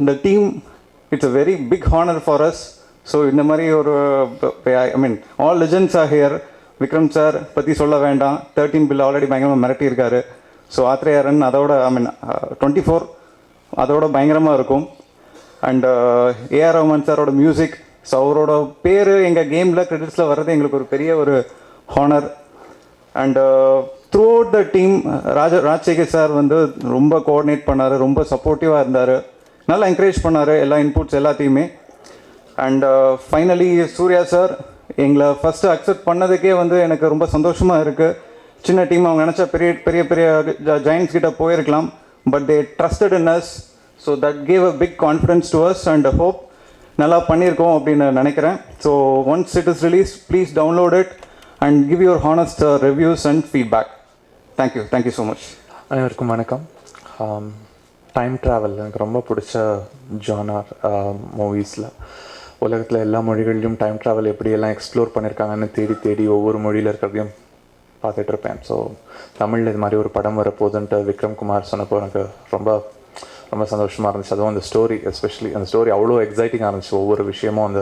the team, it's a very big honor for us. So இந்த மாதிரி ஒரு I mean all legends are here. Vikram sir பற்றி சொல்ல வேண்டாம், 13 பில் ஆல்ரெடி பயங்கரமாக மிரட்டியிருக்காரு. ஸோ ஆத்ரேயரன் அதோட ஐ மீன் 24 அதோட பயங்கரமாக இருக்கும். அண்ட் ஏஆர் ரஹ்மான் சாரோட மியூசிக், ஸோ அவரோட பேர் எங்கள் கேமில் கிரெடிட்ஸில் வர்றது எங்களுக்கு ஒரு பெரிய ஒரு honour. And throughout the team Rajasekar sir வந்து ரொம்ப கோஆர்டினேட் பண்ணார், ரொம்ப சப்போர்ட்டிவாக இருந்தார், நல்லா என்கரேஜ் பண்ணார் எல்லா இன்புட்ஸ் எல்லாத்தையுமே. அண்ட் ஃபைனலி சூர்யா சார் எங்களை ஃபஸ்ட்டு அக்செப்ட் பண்ணதுக்கே வந்து எனக்கு ரொம்ப சந்தோஷமாக இருக்குது. சின்ன டீம், அவங்க நினச்சா பெரிய பெரிய பெரிய ஜாயின்ட்ஸ் கிட்ட போயிருக்கலாம், but they trusted in us. So that gave a big confidence to us and hope நல்லா பண்ணியிருக்கோம் அப்படின்னு நினைக்கிறேன். So once it is release, please download it and give your honest reviews and feedback. Thank you so much. அனைவருக்கும் வணக்கம். Time travel எனக்கு ரொம்ப பிடிச்ச genre மூவிஸில். உலகத்தில் எல்லா மொழிகளிலும் டைம் ட்ராவல் எப்படியெல்லாம் எக்ஸ்ப்ளோர் பண்ணியிருக்காங்கன்னு தேடி தேடி ஒவ்வொரு மொழியில் இருக்கிறதையும் பார்த்துட்ருப்பேன். ஸோ தமிழில் இது மாதிரி ஒரு படம் வரப்போகுதுன்ட்டு விக்ரம் குமார் சொன்னப்போ எனக்கு ரொம்ப ரொம்ப சந்தோஷமாக இருந்துச்சு. அதுவும் அந்த ஸ்டோரி, எஸ்பெஷலி அந்த ஸ்டோரி அவ்வளோ எக்ஸைட்டிங்காக இருந்துச்சு. ஒவ்வொரு விஷயமும் அந்த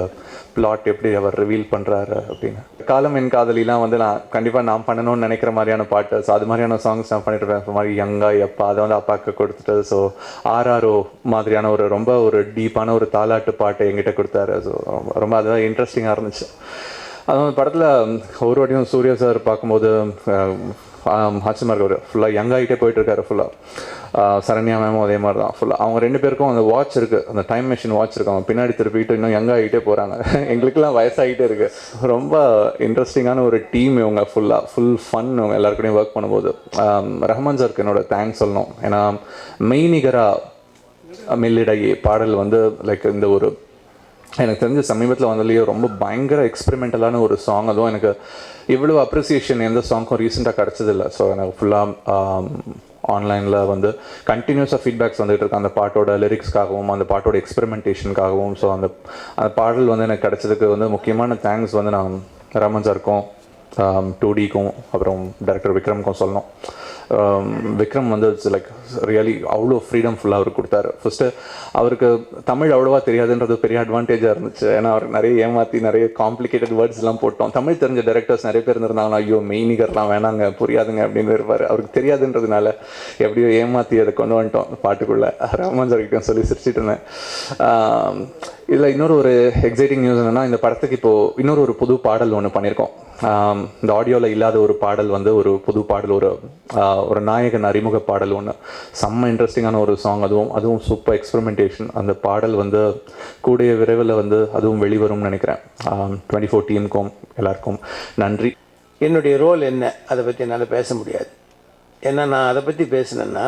பிளாட் எப்படி அவர் ரிவீல் பண்ணுறாரு அப்படின்னு. காலம் என் காதலிலாம் வந்து நான் கண்டிப்பாக நான் பண்ணணும்னு நினைக்கிற மாதிரியான பாட்டு. ஸோ அது மாதிரியான சாங்ஸ் நான் பண்ணிட்டு இருப்பேன். இப்போ மாதிரி யங்கா எப்பா அதை வந்து அப்பாவுக்கு கொடுத்துட்டு, ஸோ ஆர்ஆர்ஓ மாதிரியான ரொம்ப ஒரு டீப்பான ஒரு தாலாட்டு பாட்டை எங்கிட்ட கொடுத்தாரு. ஸோ ரொம்ப அதுதான் இன்ட்ரெஸ்டிங்காக இருந்துச்சு. அதுவும் படத்தில் ஒரு வாட்டியும் சூர்யா சார் பார்க்கும்போது ஆச்சரியமாக இருக்கார். ஃபுல்லாக யங்காகிட்டே போயிட்டுருக்காரு. ஃபுல்லாக சரண்யா மேமும் அதே மாதிரி தான். ஃபுல்லாக அவங்க 2 பேருக்கும் அந்த வாட்ச் இருக்குது, அந்த டைம் மிஷின் வாட்ச் இருக்குது. அவங்க பின்னாடி திருப்பிட்டு இன்னும் யங்காகிட்டே போகிறாங்க. எங்களுக்கெல்லாம் வயசாகிட்டே இருக்குது. ரொம்ப இன்ட்ரெஸ்டிங்கான ஒரு டீம் இவங்க. ஃபுல் ஃபன் இவங்க எல்லாருக்கூடையும் ஒர்க் பண்ணும்போது. ரஹ்மான் சாருக்கு என்னோட தேங்க்ஸ் சொல்லணும். ஏன்னா மெய்நிகரா மெல்லிடையே பாடல் வந்து லைக் இந்த ஒரு எனக்கு தெரிஞ்ச சமீபத்தில் வந்ததுலேயே ரொம்ப பயங்கர எக்ஸ்பெரிமெண்டலான ஒரு சாங். அதுவும் எனக்கு இவ்வளோ அப்ரிசியேஷன் எந்த சாங்க்கும் ரீசெண்டாக கிடச்சதில்லை. ஸோ எனக்கு ஃபுல்லாக ஆன்லைனில் வந்து கண்டினியூஸாக ஃபீட்பேக்ஸ் வந்துகிட்டு இருக்கு அந்த பாட்டோட லிரிக்ஸ்க்காகவும் அந்த பாட்டோட எக்ஸ்பெரிமெண்டேஷனுக்காகவும். ஸோ அந்த பாடல் வந்து எனக்கு கிடச்சதுக்கு வந்து முக்கியமான தேங்க்ஸ் வந்து நான் ரமன் சாருக்கும் 2Dக்கும் அப்புறம் டைரக்டர் விக்ரம்க்கும் சொல்லணும். விக்ரம் வந்து இட்ஸ் லைக் ரியலி அவ்வளோ ஃப்ரீடம் ஃபுல்லாக அவருக்கு கொடுத்தாரு. ஃபஸ்ட்டு அவருக்கு தமிழ் அவ்வளோவா தெரியாதுன்றது பெரிய அட்வான்டேஜாக இருந்துச்சு. ஏன்னா அவர் நிறைய ஏமாற்றி நிறைய காம்ப்ளிகேட்டட் வேர்ட்ஸ்லாம் போட்டோம். தமிழ் தெரிஞ்ச டைரக்டர்ஸ் நிறைய பேர் இருந்திருந்தாங்கன்னா ஐயோ மெய்நிகர்லாம் வேணாங்க புரியாதுங்க அப்படின்னு இருப்பார். அவருக்கு தெரியாதுன்றதுனால எப்படியோ ஏமாற்றி அதை கொண்டு வந்துட்டோம் பாட்டுக்குள்ளே. ரஹ்மான் சார்கிட்ட சொல்லி சிரிச்சிட்டு இருந்தேன். இதில் இன்னொரு ஒரு எக்ஸைட்டிங் நியூஸ் என்னென்னா, இந்த படத்துக்கு இப்போது இன்னொரு ஒரு புது பாடல் ஒன்று பண்ணியிருக்கோம். இந்த ஆடியோவில் இல்லாத ஒரு பாடல் வந்து ஒரு புது பாடல், ஒரு நாயகன் அறிமுக பாடல் ஒன்று. செம்ம இன்ட்ரெஸ்டிங்கான ஒரு சாங். அதுவும் சூப்பர் எக்ஸ்பெரிமெண்டேஷன். அந்த பாடல் வந்து கூடிய விரைவில் வந்து அதுவும் வெளிவரும்னு நினைக்கிறேன். 24 டீமுக்கும் எல்லாருக்கும் நன்றி. என்னுடைய ரோல் என்ன அதை பற்றி என்னால் பேச முடியாது. ஏன்னா நான் அதை பற்றி பேசினேன்னா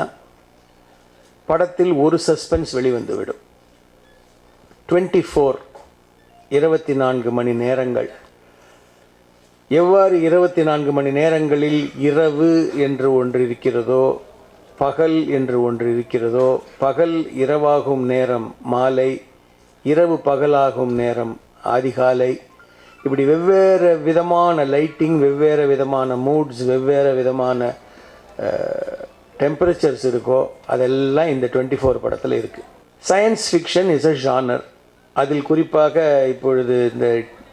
படத்தில் ஒரு சஸ்பென்ஸ் வெளிவந்துவிடும். 24 24 மணி நேரங்கள். எவ்வாறு 24 மணி நேரங்களில் இரவு என்று ஒன்று இருக்கிறதோ, பகல் என்று ஒன்று இருக்கிறதோ, பகல் இரவாகும் நேரம் மாலை, இரவு பகலாகும் நேரம் அதிகாலை, இப்படி வெவ்வேறு விதமான லைட்டிங், வெவ்வேறு விதமான மூட்ஸ், வெவ்வேறு விதமான டெம்பரேச்சர்ஸ் இருக்கோ அதெல்லாம் இந்த 24 படத்தில் இருக்குது. Science fiction is a genre. அதில் குறிப்பாக இப்பொழுது இந்த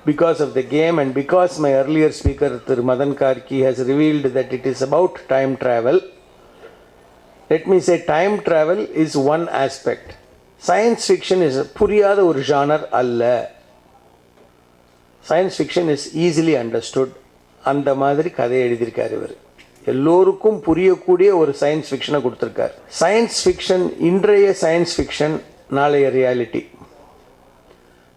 because of the game and because my earlier speaker Thiru Madan Karki has revealed that it is about time travel, let me say time travel is one aspect. Science fiction is puriyada or genre alla. Science fiction is easily understood. அந்த மாதிரி கதை எழுதியிருக்கார் இவர். எல்லோருக்கும் புரியக்கூடிய ஒரு science ஃபிக்ஷனை கொடுத்துருக்கார். Science fiction இன்றைய சயின்ஸ் ஃபிக்ஷன் நாளைய ரியாலிட்டி.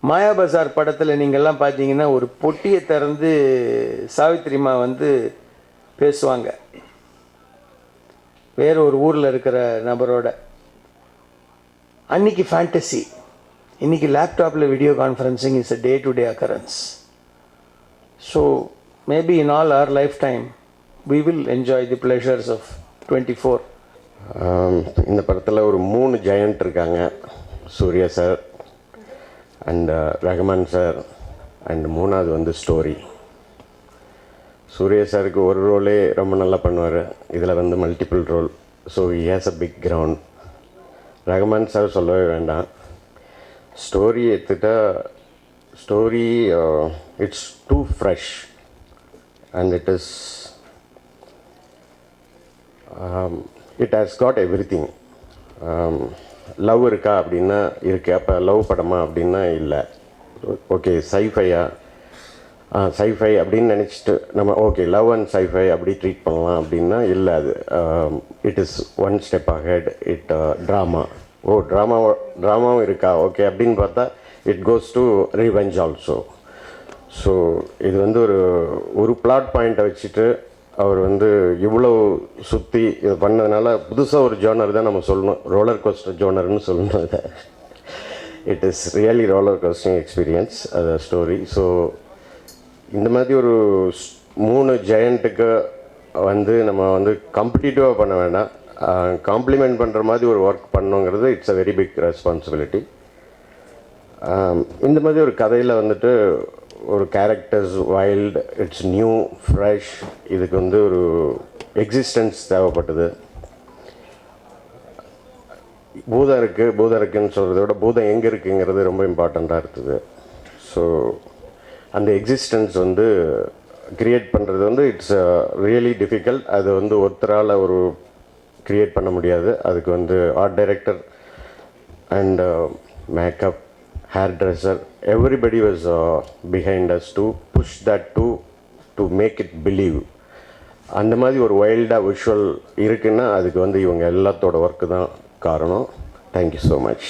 மாயாபஜார் படத்தில் நீங்கள்லாம் பார்த்தீங்கன்னா ஒரு பொட்டியை திறந்து சாவித்திரிமா வந்து பேசுவாங்க வேறு ஒரு ஊரில் இருக்கிற நபரோட. அன்றைக்கி ஃபேண்டசி, இன்றைக்கி லேப்டாப்பில் video conferencing is a day to day occurrence. So maybe in all our lifetime we will enjoy the pleasures of 24. இந்த படத்தில் ஒரு 3 ஜெயண்ட் இருக்காங்க. Surya sir and Rahman sir and 3வது வந்து ஸ்டோரி. சூர்யா சாருக்கு ஒரு ரோலே ரொம்ப நல்லா பண்ணுவார். இதில் வந்து multiple role. So he has a big ground. Rahman sir சொல்லவே வேண்டாம். ஸ்டோரி எடுத்துட்டா story it's too fresh and it has got everything. Love இருக்கா அப்படின்னா இருக்குது. அப்போ லவ் படமா அப்படின்னா இல்லை. ஓகே சைஃபை அப்படின்னு நினச்சிட்டு நம்ம ஓகே லவ் அண்ட் சைஃபை அப்படி ட்ரீட் பண்ணலாம் அப்படின்னா இல்லை. அது it is one step ahead. Drama. ட்ராமாவும் இருக்கா ஓகே அப்படின்னு பார்த்தா it goes to revenge also. So இது வந்து ஒரு பிளாட் பாயிண்ட்டை வச்சுட்டு அவர் வந்து இவ்வளோ சுற்றி இது பண்ணதுனால புதுசாக ஒரு ஜோனர் தான் நம்ம சொல்லணும். ரோலர் கோஸ்டர் ஜோனர்னு சொல்லணும். இதை it is really roller ghosting experience அது ஸ்டோரி. ஸோ இந்த மாதிரி ஒரு 3 ஜெயண்ட்டுக்கு வந்து நம்ம வந்து காம்படிட்டிவாக பண்ண வேண்டாம், காம்ப்ளிமெண்ட் பண்ணுற மாதிரி ஒரு ஒர்க் பண்ணோங்கிறது it's a very big responsibility. இந்த மாதிரி ஒரு கதையில் வந்துட்டு ஒரு characters wild, it's new fresh, இதுக்கு வந்து ஒரு எக்ஸிஸ்டன்ஸ் தேவைப்பட்டது. பூதம் இருக்குன்னு சொல்கிறத விட பூதம் எங்கே இருக்குங்கிறது ரொம்ப இம்பார்ட்டண்ட்டாக இருக்குது. ஸோ அந்த எக்ஸிஸ்டன்ஸ் வந்து க்ரியேட் பண்ணுறது வந்து இட்ஸ் ரியலி டிஃபிகல்ட். அது வந்து ஒருத்தரால் க்ரியேட் பண்ண முடியாது. அதுக்கு வந்து art director and makeup, hair dresser, everybody was behind us to push that to make it believe. அந்த மாதிரி ஒரு வைல்டாக விஷுவல் இருக்குன்னா அதுக்கு வந்து இவங்க எல்லாத்தோட ஒர்க்கு தான் காரணம். Thank you so much.